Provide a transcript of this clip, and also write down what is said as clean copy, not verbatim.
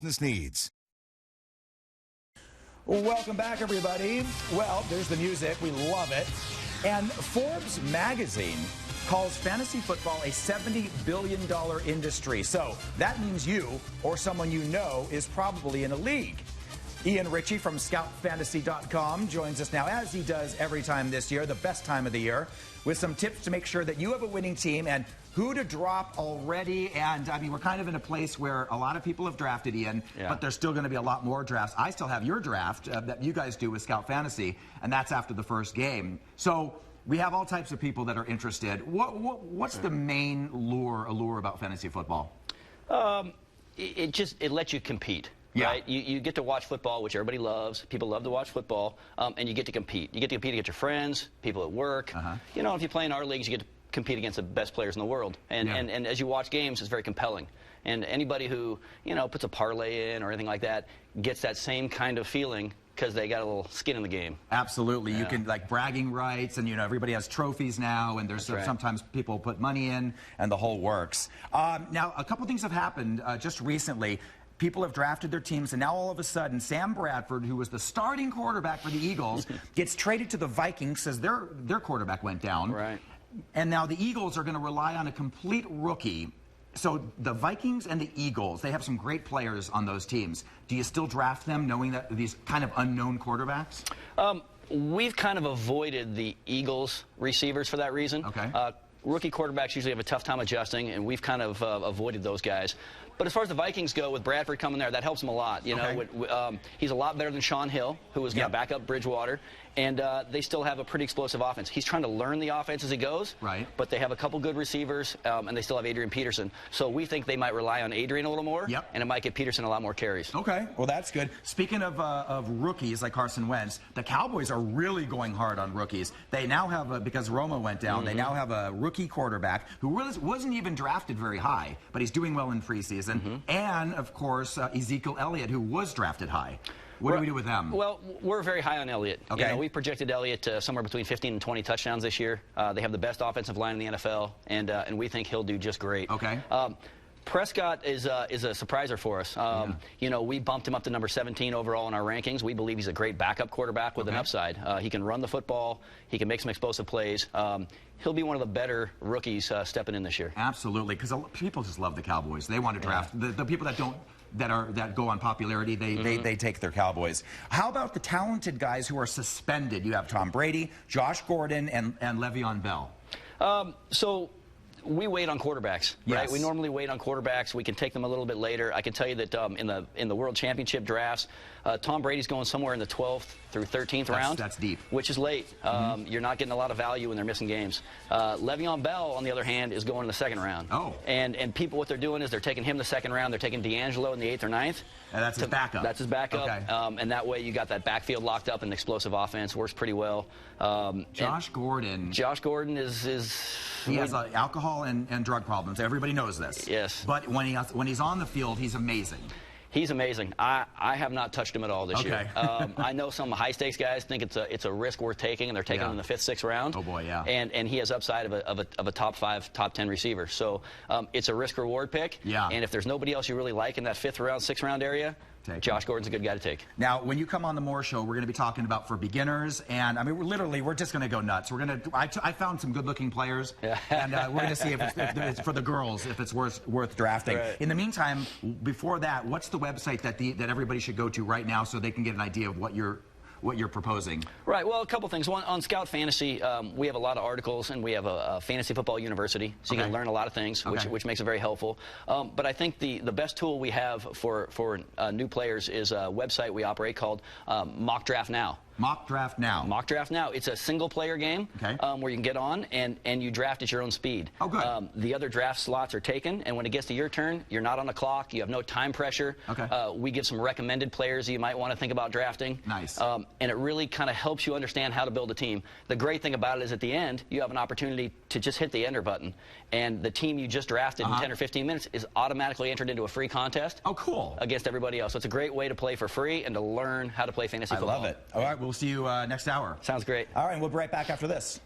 business needs. Welcome back, everybody. Well, there's the music. We love it. And Forbes magazine calls fantasy football a $70 billion industry. So that means you or someone you know is probably in a league. Ian Ritchie from ScoutFantasy.com joins us now, as he does every time this year, the best time of the year, with some tips to make sure that you have a winning team and who to drop already. And, I mean, we're kind of in a place where a lot of people have drafted, Ian, but there's still going to be a lot more drafts. I still have your draft that you guys do with Scout Fantasy, and that's after the first game. So we have all types of people that are interested. What's the main allure about fantasy football? It lets you compete. Yeah. Right? You get to watch football, which everybody loves. People love to watch football, and you get to compete. You get to compete against your friends, people at work. You know, if you play in our leagues, you get to compete against the best players in the world. And as you watch games, it's very compelling. And anybody who, you know, puts a parlay in or anything like that gets that same kind of feeling because they got a little skin in the game. Absolutely. You can, like, bragging rights, and, you know, everybody has trophies now, and there's sometimes people put money in, and the whole works. Now, a couple things have happened just recently. People have drafted their teams, and now all of a sudden, Sam Bradford, who was the starting quarterback for the Eagles, gets traded to the Vikings, says their quarterback went down. Right. And now the Eagles are going to rely on a complete rookie. So the Vikings and the Eagles, they have some great players on those teams. Do you still draft them knowing that these kind of unknown quarterbacks? We've kind of avoided the Eagles receivers for that reason. Okay. Rookie quarterbacks usually have a tough time adjusting, and we've kind of avoided those guys. But as far as the Vikings go, with Bradford coming there, that helps them a lot. You know, he's a lot better than Sean Hill, who was going to back up Bridgewater, and they still have a pretty explosive offense. He's trying to learn the offense as he goes, but they have a couple good receivers, and they still have Adrian Peterson. So we think they might rely on Adrian a little more, and it might get Peterson a lot more carries. Okay, well, that's good. Speaking of rookies like Carson Wentz, the Cowboys are really going hard on rookies. They now have, because Roma went down, they now have a rookie quarterback who wasn't even drafted very high, but he's doing well in preseason. And, of course, Ezekiel Elliott, who was drafted high. What do we do with them? Well, we're very high on Elliott. Okay. You know, we projected Elliott somewhere between 15 and 20 touchdowns this year. They have the best offensive line in the NFL, and we think he'll do just great. Okay. Prescott is a surpriser for us. You know, we bumped him up to number 17 overall in our rankings. We believe he's a great backup quarterback with an upside. He can run the football. He can make some explosive plays. He'll be one of the better rookies stepping in this year. Absolutely, because people just love the Cowboys. They want to draft the people that go on popularity. They take their Cowboys. How about the talented guys who are suspended? You have Tom Brady, Josh Gordon, and Le'Veon Bell. So we wait on quarterbacks, right? We normally wait on quarterbacks. We can take them a little bit later. I can tell you that in the World Championship drafts, Tom Brady's going somewhere in the 12th through 13th round. That's deep. Which is late. You're not getting a lot of value when they're missing games. Le'Veon Bell, on the other hand, is going in the second round. And people, what they're doing is they're taking him the second round. They're taking D'Angelo in the 8th or 9th. And that's his backup. That's his backup. Okay. And that way you got that backfield locked up, and the explosive offense works pretty well. Josh Gordon. Josh Gordon is he has alcohol and drug problems. Everybody knows this. Yes. But when he's on the field, he's amazing. He's amazing. I have not touched him at all this year. I know some high-stakes guys think it's a risk worth taking, and they're taking him in the 5th, 6th round. Oh, boy, yeah. And he has upside of a top 5, top 10 receiver. So it's a risk-reward pick. Yeah. And if there's nobody else you really like in that 5th round, 6th round area, Josh Gordon's a good guy to take. Now, when you come on the Moore Show, we're going to be talking about for beginners, and I mean, we're just going to go nuts. I found some good-looking players, and we're going to see if it's for the girls, if it's worth drafting. In the meantime, before that, what's the website that everybody should go to right now so they can get an idea of what you're proposing? Right. Well, a couple things. One, on Scout Fantasy, we have a lot of articles, and we have a fantasy football university, so you can learn a lot of things, which makes it very helpful. But I think the best tool we have for new players is a website we operate called Mock Draft Now. Mock Draft Now. Mock Draft Now. It's a single-player game where you can get on and you draft at your own speed. Oh, good. The other draft slots are taken, and when it gets to your turn, you're not on the clock. You have no time pressure. We give some recommended players you might want to think about drafting. Nice. And it really kind of helps you understand how to build a team. The great thing about it is at the end, you have an opportunity to just hit the enter button, and the team you just drafted in 10 or 15 minutes is automatically entered into a free contest. Oh, cool. Against everybody else. So it's a great way to play for free and to learn how to play fantasy football. I love it. All right, we'll see you next hour. Sounds great. All right, we'll be right back after this.